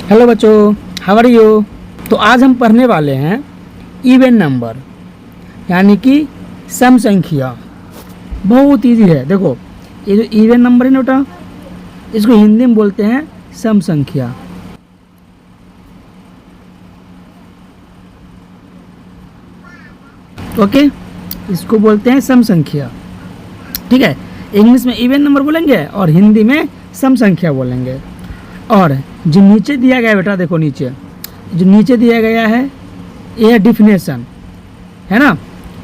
Hello बच्चों, how are you. तो आज हम पढ़ने वाले हैं इवन नंबर यानी कि सम संख्या। बहुत इजी है। देखो ये जो इवन नंबर है ना बेटा, इसको हिंदी में बोलते हैं सम संख्या। ओके, इसको बोलते हैं सम संख्या। ठीक है, इंग्लिश में इवन नंबर बोलेंगे और हिंदी में सम संख्या बोलेंगे। और जो नीचे दिया गया है बेटा, देखो नीचे जो नीचे दिया गया है ये है डिफिनेशन, है ना।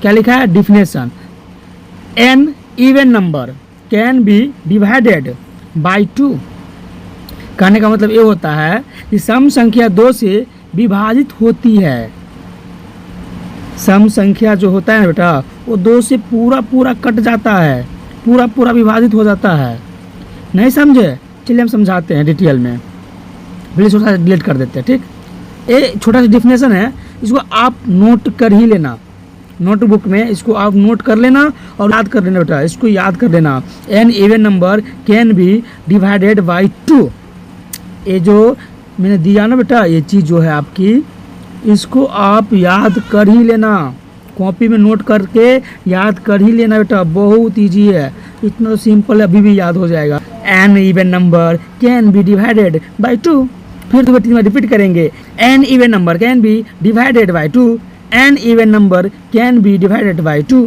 क्या लिखा है? Definition. An even number can be divided by 2। कहने का मतलब ये होता है कि सम संख्या 2 से विभाजित होती है। सम संख्या जो होता है बेटा वो 2 से पूरा कट जाता है, पूरा विभाजित हो जाता है। नहीं समझे? चलिए हम समझाते हैं डिटेल में। प्लीज छोटा सा डिलीट कर देते हैं। ठीक, ये छोटा सा डिफिनेशन है, इसको आप नोट कर ही लेना। नोटबुक में इसको आप नोट कर लेना और याद कर लेना बेटा, इसको याद कर लेना। An even number can be divided by 2। ये जो मैंने दिया ना बेटा, ये चीज़ जो है आपकी, इसको आप याद कर ही लेना। कॉपी में नोट करके याद कर ही लेना बेटा, बहुत इजी है। इतना तो सिंपल है, अभी भी याद हो जाएगा। An even number can be divided by 2। फिर तो बेटा रिपीट करेंगे, an even number can be divided by 2। An even number can be divided by 2।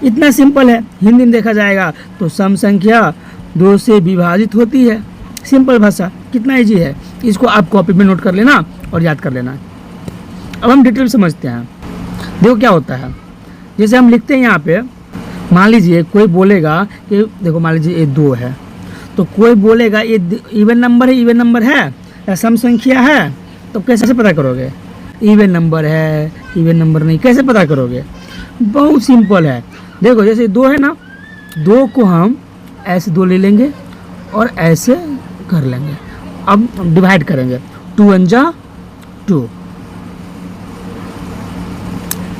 इतना सिंपल है। हिंदी में देखा जाएगा तो सम संख्या 2 से विभाजित होती है। सिंपल भाषा, कितना इजी है। इसको आप कॉपी में नोट कर लेना और याद कर लेना। अब हम डिटेल समझते हैं। देखो क्या होता है, जैसे हम लिखते हैं यहाँ पे, मान लीजिए कोई बोलेगा कि देखो मान लीजिए ये 2 है, तो कोई बोलेगा ये इवन नंबर है, इवन नंबर है या सम संख्या है, तो कैसे पता करोगे? इवन नंबर है, इवन नंबर नहीं, कैसे पता करोगे? बहुत सिंपल है। देखो जैसे 2 है ना, 2 को हम ऐसे 2 ले लेंगे और ऐसे कर लेंगे। अब डिवाइड करेंगे, 2 × 2।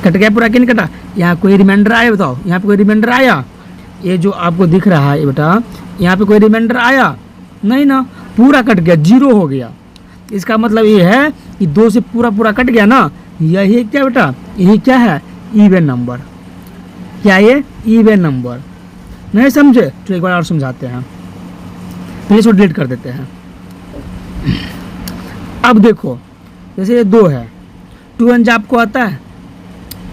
कट गया पूरा कि नहीं कटा? यहाँ कोई रिमाइंडर आया? बताओ, यहाँ पे कोई रिमाइंडर आया? ये जो आपको दिख रहा है बेटा, यहाँ पे कोई रिमाइंडर आया? नहीं ना, पूरा कट गया, 0 हो गया। इसका मतलब ये है कि 2 से पूरा कट गया ना। यही क्या बेटा? यही क्या है? Even number. क्या ये? Even number. नहीं समझे तो एक बार और समझाते हैं। पहले इसको डिलीट कर देते हैं। अब देखो जैसे ये 2 है, 2 × आपको आता है?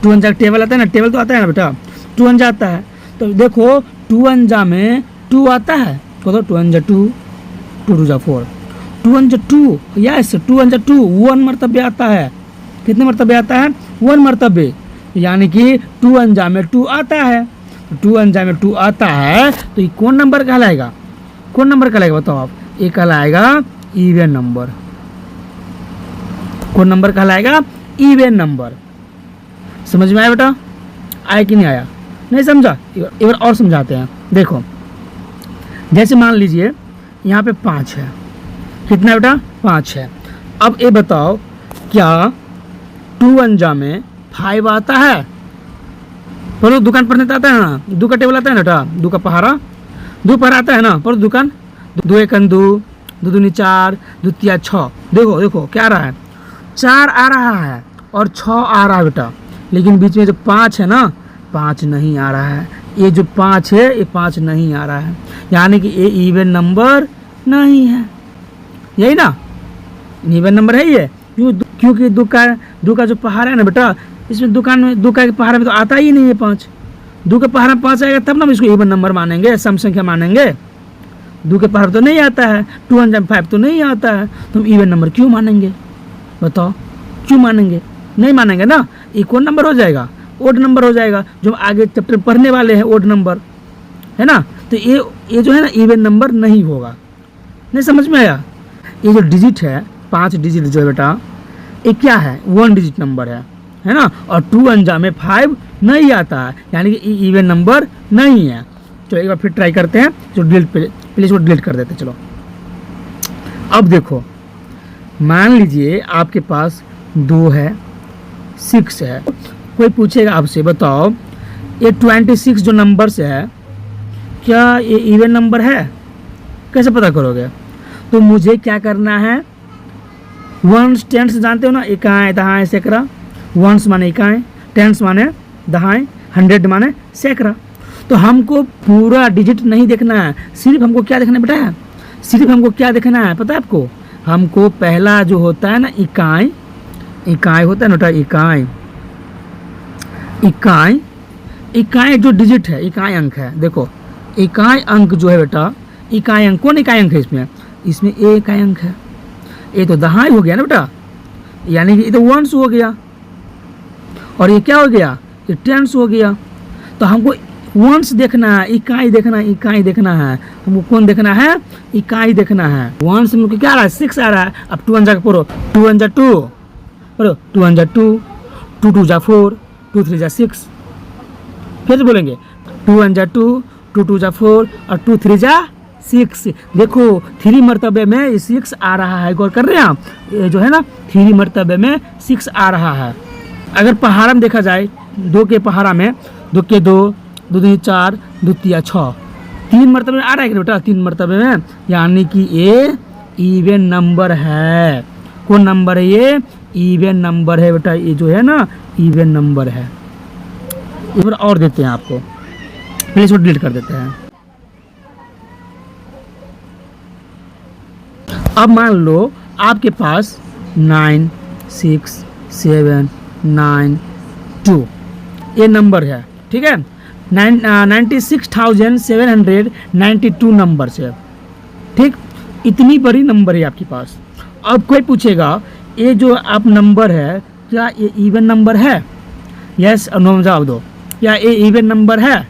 2 × टेबल आता है ना, टेबल तो आता है ना बेटा, 2 × आता है। तो देखो 2 × में 2 आता है, तो 2 × 2, 2 × 4, 2 × 2, यस 2 × 2 1 मरतबे आता है। कितने मरतबे आता है? 1 मरतबे। यानी कि 2 × में 2 आता है। 2 × में 2 आता है तो ये कौन नंबर कहलाएगा? कौन नंबर कहलाएगा बताओ आप? ये कहलाएगा इवन नंबर। कौन नंबर कहलाएगा? Even number. समझ में आया बेटा? आया कि नहीं आया? नहीं समझा? एक बार और समझाते हैं। देखो जैसे मान लीजिए यहाँ पे 5 है। कितना बेटा? 5 है। अब ये बताओ क्या 2 × में 5 आता है? पर दुकान पर नहीं आता है ना, 2 का टेबल आता है ना बेटा, 2 का पहाड़ा, 2 पहाड़ा आता है ना, पर दुकान 2 × 2, 2 दूनी 4, 2 3 6। देखो क्या आ रहा है? 4 आ रहा है और 6 आ रहा है बेटा, लेकिन बीच में जो 5 है ना, 5 नहीं आ रहा है। ये जो 5 है ये 5 नहीं आ रहा है, यानी कि ये इवन नंबर नहीं है। यही ना, इवन नंबर है ये। क्योंकि 2 का जो पहाड़ा है ना बेटा, इसमें दुकान में 2 का पहाड़ा में तो आता ही नहीं है 5। 2 के पहाड़ा में 5 आएगा तब ना हम इसको इवन नंबर मानेंगे, सम संख्या मानेंगे। 2 के पहाड़ तो नहीं आता है, 2 × 5 तो नहीं आता है, तो हम इवन नंबर क्यों मानेंगे? बताओ क्यों मानेंगे? नहीं मानेंगे ना। ये कौन नंबर हो जाएगा? ओड नंबर हो जाएगा, जो हम आगे चैप्टर पढ़ने वाले हैं, ओड नंबर, है ना। तो ये जो है ना इवन नंबर नहीं होगा। नहीं समझ में आया? ये जो डिजिट है, 5 डिजिट जो है बेटा, ये क्या है? 1 डिजिट नंबर है ना। और 2 × में 5 नहीं आता है, यानी कि इवन नंबर नहीं है। चलो एक बार फिर ट्राई करते हैं। जो पहले इसको डिलीट कर देते हैं। चलो अब देखो, मान लीजिए आपके पास 2 है, 6 है। कोई पूछेगा आपसे, बताओ ये 26 जो नंबर है क्या ये इवन नंबर है? कैसे पता करोगे? तो मुझे क्या करना है? वंस टेंस जानते हो ना, इकाएँ दहाएँ सैकड़ा। वंस माने इकाएँ, टेंस माने दहाएँ, 100 माने सैकड़ा। तो हमको पूरा डिजिट नहीं देखना है, सिर्फ हमको क्या देखना है बेटा, सिर्फ हमको क्या देखना है पता है आपको, हमको पहला जो होता है ना इकाई, इकाई होता है ना बेटा, इकाई, इकाई, इकाई जो डिजिट है, इकाई अंक है। देखो इकाई अंक जो है बेटा, इकाई अंक, कौन इकाई अंक है इसमें, इसमें ए इकाई अंक है। ये तो दहाई हो गया ना बेटा, यानी कि ये तो वंस हो गया, और ये क्या हो गया, ये टेंस हो गया। तो हमको वंस देखना है, इकाई देखना है, इकाई देखना है। हमको कौन देखना है, इकाई देखना है। वंस में क्या आ रहा है, 6 आ रहा है। अब 2 1 जा पढ़ो, 2 1 जा 2 पढ़ो, 2 1 जा 2, 2 2 जा 4, 2 3 जा 6। फिर से बोलेंगे 2 1 जा 2, 2 2 जा 4 और 2 3 जा 6। देखो 3 मरतबे में 6 आ रहा है, गौर कर रहे हैं आप, ये जो है ना 3 मरतबे में 6 आ रहा है। अगर पहाड़ा में देखा जाए, 2 के पहाड़ा में 2 के 2, 2 2 4, 2 3 6, 3 मरतबे में आ रहा है कि बेटा, 3 मरतबे में, यानी कि ये इवन नंबर है। कौन नंबर है ये, इवन नंबर है बेटा, ये जो है ना इवन नंबर है। एक बार और देते हैं आपको, पहले इसको डिलीट कर देते हैं। अब मान लो आपके पास 9 6 7 9 2 ये नंबर है, ठीक है। 96,792 नंबर से, ठीक, इतनी बड़ी नंबर है आपके पास। अब कोई पूछेगा ये जो आप नंबर है क्या ये इवन नंबर है, यस और नो जवाब दो, क्या ये इवन नंबर है।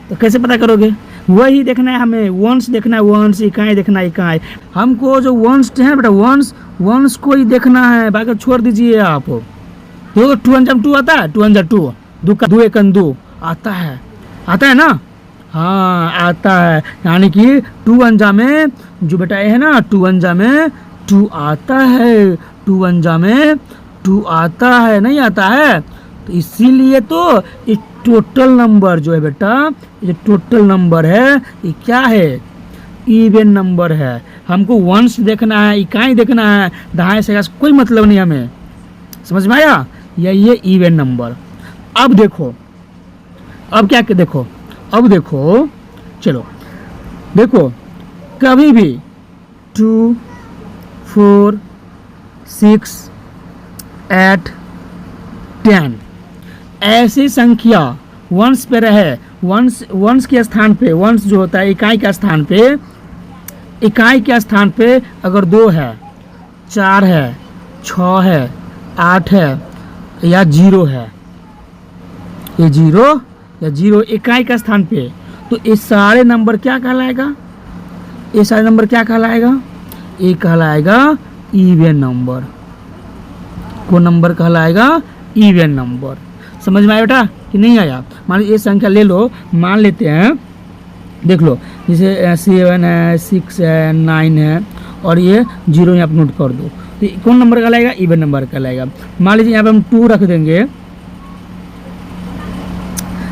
तो कैसे पता करोगे, वही देखना है हमें, वंस देखना है, वंस, इकाई देखना है, इकाई। हमको जो वंस है बेटा, वंस, वंस को ही देखना है, बाकी छोड़ दीजिए आप। तो 2 1 2 आता है, 2 1 2, 2 का 2 1 2 आता है, आता है ना, हाँ आता है। यानी कि 2 1 में जो बेटा है ना, 2 1 में 2 आता है, 2 1 में 2 आता है, नहीं आता है। तो इसीलिए तो ये टोटल नंबर जो है बेटा, ये टोटल नंबर है, ये क्या है, इवन नंबर है। हमको वंस देखना है, इकाई देखना है, दहाई से कोई मतलब नहीं हमें, समझ में आया, ये इवन नंबर। अब देखो, अब क्या देखो, अब देखो, चलो देखो, कभी भी 2 4 6 8 10 ऐसी संख्या वंस पे रहे, वंस के स्थान पे, वंस जो होता है इकाई के स्थान पे, इकाई के स्थान पे अगर 2 है, 4 है, 6 है, 8 है या 0 है, ये 0 या 0 इकाई का स्थान पे, तो ये सारे नंबर क्या कहलाएगा, ये सारे नंबर क्या कहलाएगा, ये कहलाएगा इवन नंबर। कौन नंबर कहलाएगा, इवन नंबर। समझ में आया बेटा कि नहीं आया। मान लीजिए ये संख्या ले लो, मान लेते हैं, देख लो जैसे 7 है, 6 है, 9 है और ये 0 यहाँ पर नोट कर दो, तो कौन नंबर कहलाएगा, इवन नंबर कहलाएगा। मान लीजिए यहाँ पे हम 2 रख देंगे,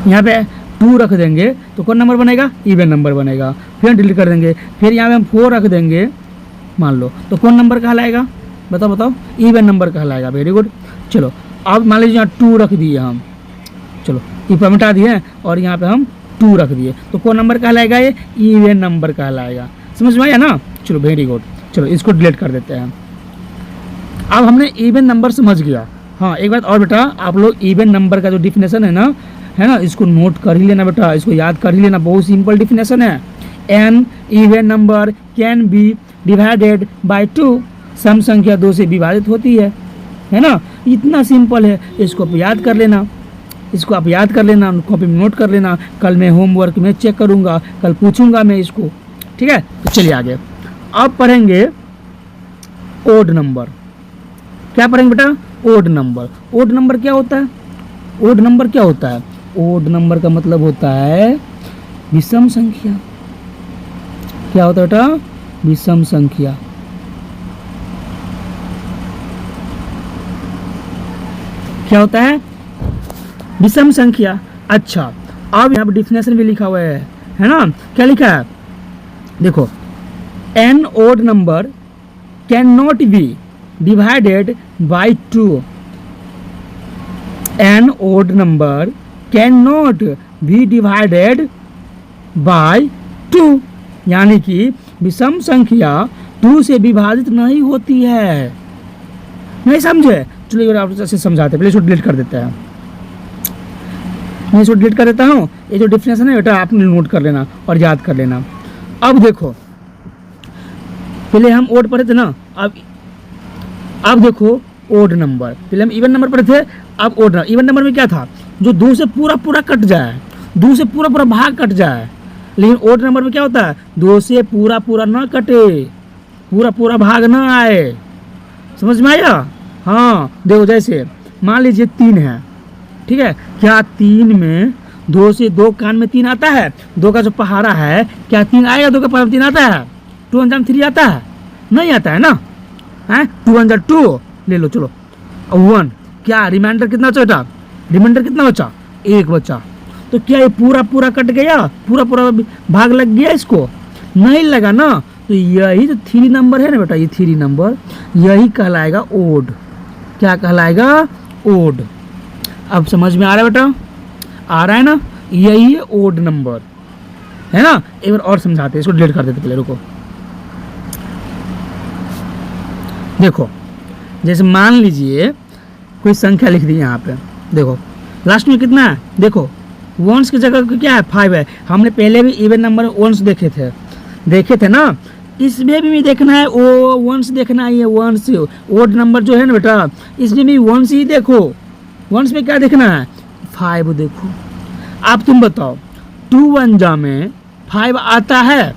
यहाँ पे 2 रख देंगे तो कौन नंबर बनेगा, इवन नंबर बनेगा। फिर डिलीट कर देंगे, फिर यहाँ पे हम 4 रख देंगे मान लो, तो कौन नंबर कहलाएगा, बताओ बताओ, इवन नंबर कहलाएगा। Very good. चलो अब मान लीजिए यहाँ 2 रख दिए हम, चलो ये मिटा दिए और यहाँ पे हम 2 रख दिए, तो कौन नंबर कहलाएगा, ये इवन नंबर कहलाएगा। समझ में आया ना। चलो वेरी गुड, चलो इसको डिलीट कर देते हैं। अब हमने इवन नंबर समझ गया। हाँ एक बात और बेटा, आप लोग इवन नंबर का जो डिफिनेशन है ना, इसको नोट कर ही लेना बेटा, इसको याद कर ही लेना, बहुत सिंपल डिफिनेशन है। An even number can be divided by 2, सम संख्या 2 से विभाजित होती है ना, इतना सिंपल है। इसको आप याद कर लेना, इसको आप याद कर लेना, कॉपी में नोट कर लेना, कल मैं होमवर्क में चेक करूँगा, कल पूछूंगा मैं इसको, ठीक है। तो चलिए आगे, अब पढ़ेंगे ओड नंबर। क्या पढ़ेंगे बेटा, ओड नंबर। ओड नंबर क्या होता है, ओड नंबर क्या होता है, ओड नंबर का मतलब होता है विषम संख्या। क्या होता है बेटा, विषम संख्या। क्या होता है, विषम संख्या। अच्छा अब यहाँ पर डिफिनेशन भी लिखा हुआ है ना, क्या लिखा है, देखो, an odd number can not be divided by 2. An odd number cannot be divided by 2. यानी कि विषम संख्या 2 से विभाजित नहीं होती है। नहीं समझे? चलिए एक बार आप ऐसे समझाते हैं, पहले इसको डिलीट कर देते हैं। मैं इसको डिलीट कर देता हूँ। ये जो डिफिनेशन है बेटा आपने नोट कर लेना और याद कर लेना। अब देखो, पहले हम ओड पढ़े थे ना, अब देखो ओड नंबर। पहले हम इवन नंबर पढ़े थे, अब ओड नंबर। इवन नंबर में क्या था? जो 2 से पूरा पूरा कट जाए, 2 से पूरा पूरा भाग कट जाए। लेकिन ओड नंबर में क्या होता है? 2 से पूरा पूरा ना कटे, पूरा पूरा भाग ना आए। समझ में आया? हाँ देखो, जैसे मान लीजिए 3 है, ठीक है। क्या 3 में 2 से 2 कान में 3 आता है? 2 का जो पहाड़ा है, क्या 3 आएगा? 2 का पहाड़ा में 3 आता है? 2 1 3 आता है? नहीं आता है ना, है 2 1 2 ले लो। चलो 1, क्या रिमाइंडर कितना बचा बेटा? रिमाइंडर कितना बचा? 1 बचा। तो क्या ये पूरा पूरा कट गया? पूरा पूरा भाग लग गया इसको? नहीं लगा ना। तो यही तो 3 नंबर है ना बेटा, ये 3 नंबर यही कहलाएगा ओड। क्या कहलाएगा? ओड। अब समझ में आ रहा है बेटा? आ रहा है ना? यही है ओड नंबर, है ना। एक बार और समझाते हैं, इसको डिलीट कर देते पहले, रुको। देखो, जैसे मान लीजिए कोई संख्या लिख दी यहाँ पे, देखो लास्ट में कितना है? देखो वंस की जगह क्या है? 5 है। हमने पहले भी इवन नंबर वंस देखे थे ना। इसमें भी देखना है, वो वंस देखना है। ये वंस ओड नंबर जो है ना बेटा, इसमें भी वंस ही देखो। वंस में क्या देखना है? 5 देखो। अब तुम बताओ, 2 1 जा में 5 आता है?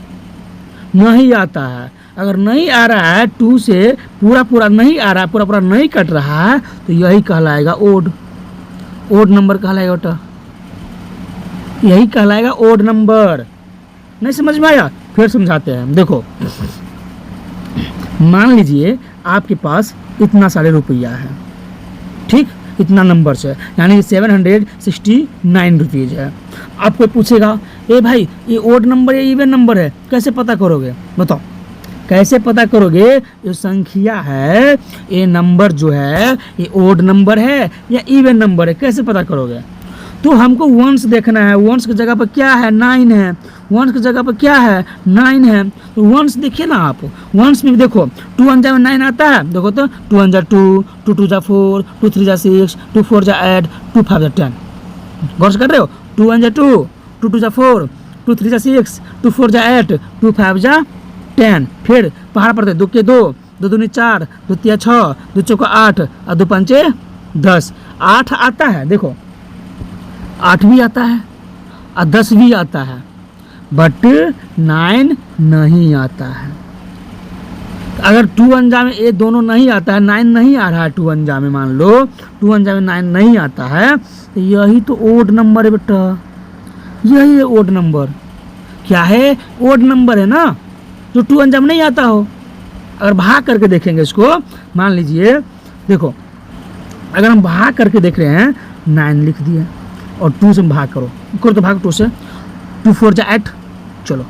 नहीं आता है। अगर नहीं आ रहा है, 2 से पूरा पूरा नहीं आ रहा है, पूरा पूरा नहीं कट रहा है, तो यही कहलाएगा ओड। ओड नंबर कहलाएगा बेटा, यही कहलाएगा ओड नंबर। नहीं समझ में आया? फिर समझाते हैं। देखो, मान लीजिए आपके पास इतना सारे रुपया है, ठीक, इतना नंबर से, यानी 769 रुपीज़ है। आप कोई पूछेगा, ए भाई ये ओड नंबर है इवन नंबर है, कैसे पता करोगे? बताओ कैसे पता करोगे? ये संख्या है, ये नंबर जो है, ये ओड नंबर है या इवन नंबर है, कैसे पता करोगे? तो हमको वंस देखना है। वंस की जगह पर क्या है? 9 है। वंस की जगह पर क्या है? 9 है। तो वंस देखिए ना आप, वंस में देखो 2 1 जा में 9 आता है। देखो तो 2 1 जा 2, 2 2 जा 4, 2 3 जा 6, 2 4 जा 8, 2 5 जा 10। गौर से कर रहे हो? 2 1 जा 2, 2 2 जा 4, 2 3 जा 6, 2 4 जा 8, 2 5 जा 10। फिर पहाड़ पड़ते 2 के 2, 2 दूनी 4, 2 3 6, 2 चौका 8 और 2 5 10। 8 आता है, देखो 8 भी आता है और 10 भी आता है, बट 9 नहीं आता है। अगर 2 1 जा में ये दोनों नहीं आता है, 9 नहीं आ रहा है 2 1 जा में, मान लो 2 1 जा में 9 नहीं आता है, तो यही तो ओड नंबर है बेटा, यही है ओड नंबर। क्या है? ओड नंबर है ना, जो 2 1 जा में नहीं आता हो। अगर भाग करके देखेंगे इसको, मान लीजिए देखो, अगर हम भाग करके देख रहे हैं, 9 लिख दिए और 2 से भाग करो तो भाग 2 से, 2 4 जा 8। चलो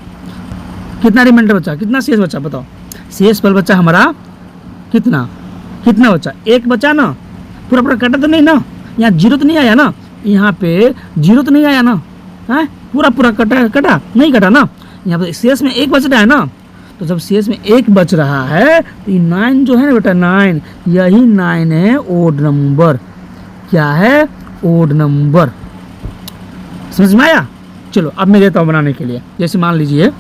कितना रिमाइंडर बचा? कितना शेष बचा? बताओ। शेष पर बचा हमारा कितना बचा? 1 बचा ना। पूरा पूरा कटा तो नहीं ना, यहाँ 0 तो नहीं आया ना, यहाँ पे 0 तो नहीं आया ना, है पूरा पूरा कटा नहीं कटा ना। यहाँ पे शेष में 1 बच रहा है ना। तो जब शेष में 1 बच रहा है, तो ये 9 जो है ना बेटा, 9 यही 9 है ओड नंबर। क्या है? Odd number. समझ में आया? चलो अब मैं देता हूँ बनाने के लिए। जैसे मान लीजिए,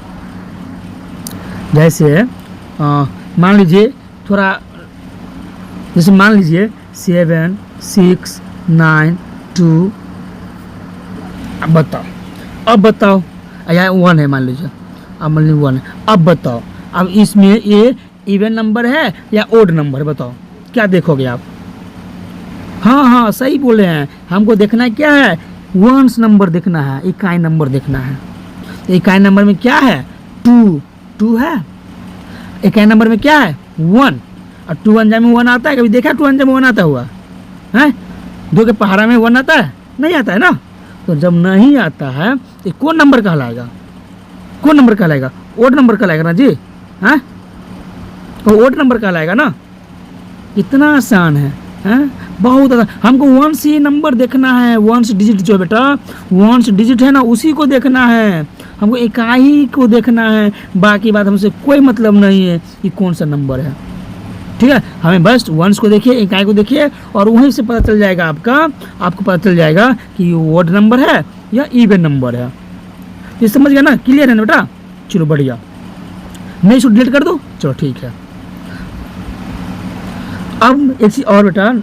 मान लीजिए थोड़ा, जैसे मान लीजिए 7 6 9 2। अब बताओ या 1 है, मान लीजिए, अब मान लीजिए 1 है। अब बताओ, अब इसमें ये इवन नंबर है या ओड नंबर है? बताओ क्या देखोगे आप? हाँ सही बोले हैं। हमको देखना है क्या है? वंस नंबर देखना है, इकाई नंबर देखना है। तो इकाई नंबर में क्या है? 2 है। इकाई नंबर में क्या है? 1। और 2 1 जा में 1 आता है? कभी देखा 2 1 जा में 1 आता हुआ है? 2 के पहाड़ा में 1 आता है? नहीं आता है ना। तो जब नहीं आता है तो कौन नंबर कहलाएगा? कौन नंबर कहलाएगा? ओड नंबर कहलाएगा ना जी, हैं? तो ओड नंबर कहलाएगा ना। कितना आसान है, हैं? बहुत आसान। हमको वंस ही नंबर देखना है, वंस डिजिट जो बेटा वंस डिजिट है ना उसी को देखना है, हमको इकाई को देखना है, बाकी बात हमसे कोई मतलब नहीं है कि कौन सा नंबर है। ठीक है, हमें बस वंस को देखिए, इकाई को देखिए और वहीं से पता चल जाएगा आपको पता चल जाएगा कि ये ऑड नंबर है या इवन नंबर है। ये समझ गया ना, क्लियर है ना बेटा? चलो बढ़िया, मैं इसको डिलीट कर दूँ, चलो ठीक है। अब एक चीज़ और बेटा,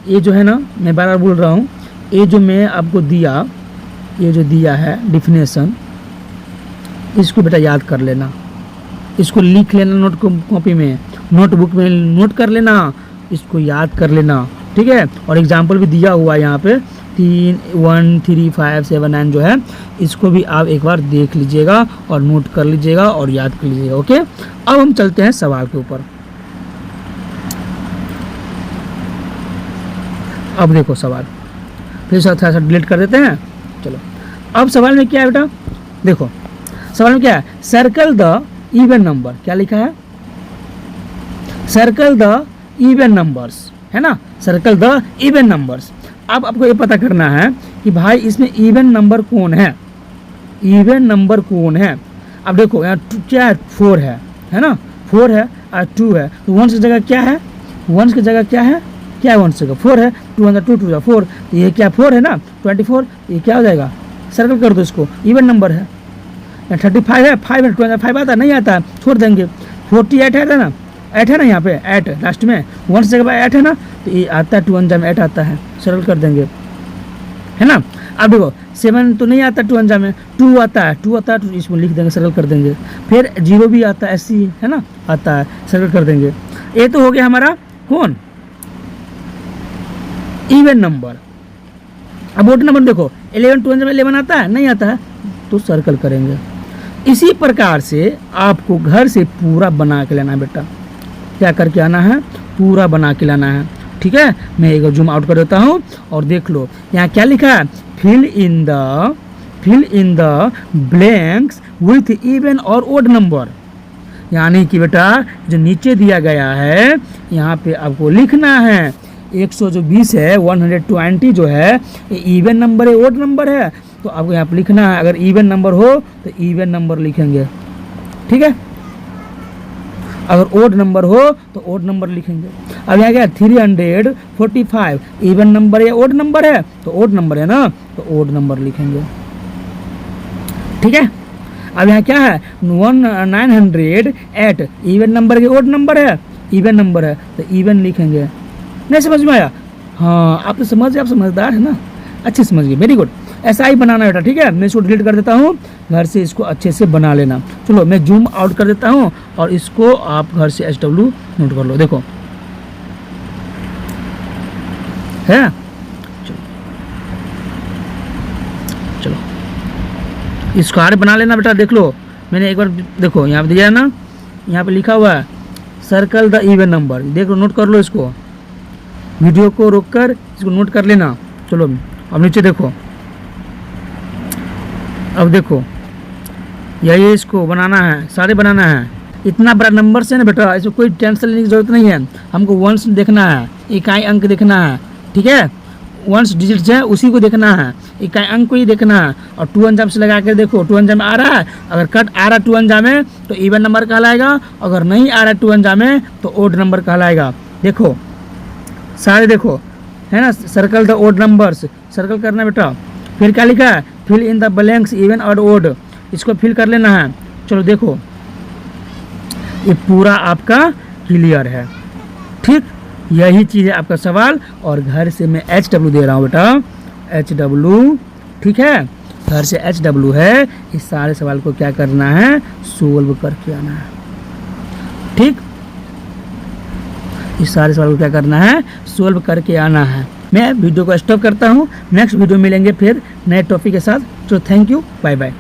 ये जो है ना मैं बार बार बोल रहा हूँ, ये जो मैं आपको दिया, ये जो दिया है डिफिनेशन, इसको बेटा याद कर लेना, इसको लिख लेना नोट कॉपी में, नोटबुक में नोट कर लेना, इसको याद कर लेना, ठीक है। और एग्जाम्पल भी दिया हुआ है यहाँ पे 3, 1, 3, 5, 7, 9 जो है, इसको भी आप एक बार देख लीजिएगा और नोट कर लीजिएगा और याद कर लीजिएगा। ओके, अब हम चलते हैं सवाल के ऊपर। अब देखो सवाल, फिर थोड़ा सा डिलीट कर देते हैं। चलो, अब सवाल में क्या है बेटा, देखो सवाल में क्या है, सर्कल द इवन नंबर, क्या लिखा है, सर्कल द इवन नंबर्स, है ना, सर्कल द इवन नंबर्स। अब आपको ये पता करना है कि भाई इसमें इवन नंबर कौन है, इवन नंबर कौन है। अब देखो यहाँ क्या है, 4 है ना, 4 है और 2 है, तो 1 की जगह क्या है, 1 की जगह क्या है, क्या है 1 की जगह 4 है, 2 2 2 4, ये क्या 4 है ना, 24, ये क्या हो जाएगा, सर्कल कर दो इसको, इवन नंबर है। 35 है, 5 है, 5 आता नहीं आता, छोड़ देंगे। 48 है ना, 8 है ना, यहाँ पे 8 लास्ट में, 1 से 8 है ना, तो ये आता है 2 अंजा में 8 आता है, सरल कर देंगे, है ना। अब देखो 7 तो नहीं आता 2 अंजा में, 2 आता है, 2 आता है, तो इसमें लिख देंगे, सरल कर देंगे। फिर 0 भी आता है, ऐसी है ना, आता है, सरल कर देंगे। ये तो हो गया हमारा कौन, इवन नंबर। अब ओड नंबर देखो 11 2 अंजा में 11 आता है, नहीं आता है, तो सर्कल करेंगे। इसी प्रकार से आपको घर से पूरा बना के लाना है बेटा, क्या करके आना है, पूरा बना के लाना है, ठीक है। मैं एक जूम आउट कर देता हूँ और देख लो यहाँ क्या लिखा है, fill in the blanks with even और ओड नंबर। यानी कि बेटा जो नीचे दिया गया है यहाँ पे आपको लिखना है 120 है, 120 जो है ये इवन नंबर है, ओड नंबर है, तो आपको यहाँ पे लिखना है। अगर इवन नंबर हो तो इवन नंबर लिखेंगे, ठीक है। अगर ओड नंबर हो तो ओड नंबर लिखेंगे। अब यहाँ क्या 345 इवन नंबर या ओड नंबर है, तो ओड नंबर है ना, तो ओड नंबर लिखेंगे, ठीक है। अब यहाँ क्या है 908 इवन नंबर के ओड नंबर है, इवन नंबर है, तो इवन लिखेंगे। नहीं समझ में आया? हाँ, आप तो समझ, आप समझदार है ना, अच्छे समझ गए, वेरी गुड। ऐसा ही बनाना बेटा, ठीक है। मैं इसको डिलीट कर देता हूँ, घर से इसको अच्छे से बना लेना। चलो मैं जूम आउट कर देता हूँ और इसको आप घर से HW नोट कर लो, देखो है। चलो इसको आगे बना लेना बेटा, देख लो मैंने एक बार, देखो यहाँ पे दिया है ना, यहाँ पे लिखा हुआ है सर्कल द इवन नंबर, देखो नोट कर लो इसको, वीडियो को रोककर इसको नोट कर लेना। चलो अब नीचे देखो, अब देखो यही इसको बनाना है, सारे बनाना है। इतना बड़ा नंबर से ना बेटा, इसमें कोई टेंशन लेने की जरूरत नहीं है, हमको वंस देखना है, इकाई अंक देखना है, ठीक है। वंस डिजिट है उसी को देखना है, इकाई अंक को ही देखना है। और 2 अंजाम से लगा कर देखो, 2 अंजाम में आ रहा है, अगर कट आ रहा है 2 अंजाम में तो इवन नंबर कहलाएगा, अगर नहीं आ रहा है 2 अंजाम में तो ओड नंबर कहलाएगा। देखो सारे देखो, है ना, circle the odd numbers, circle करना बेटा। फिर क्या लिखा है, fill in the blanks even और ओड, इसको फिल कर लेना है। चलो देखो ये पूरा आपका क्लियर है, ठीक। यही चीज़ है आपका सवाल, और घर से मैं HW दे रहा हूँ बेटा, HW, ठीक है, घर से HW है। इस सारे सवाल को क्या करना है, सोल्व करके आना है, ठीक। इस सारे सवाल को क्या करना है, सोल्व करके आना है। मैं वीडियो को स्टॉप करता हूँ, नेक्स्ट वीडियो मिलेंगे फिर नए टॉपिक के साथ। तो थैंक यू, बाय बाय।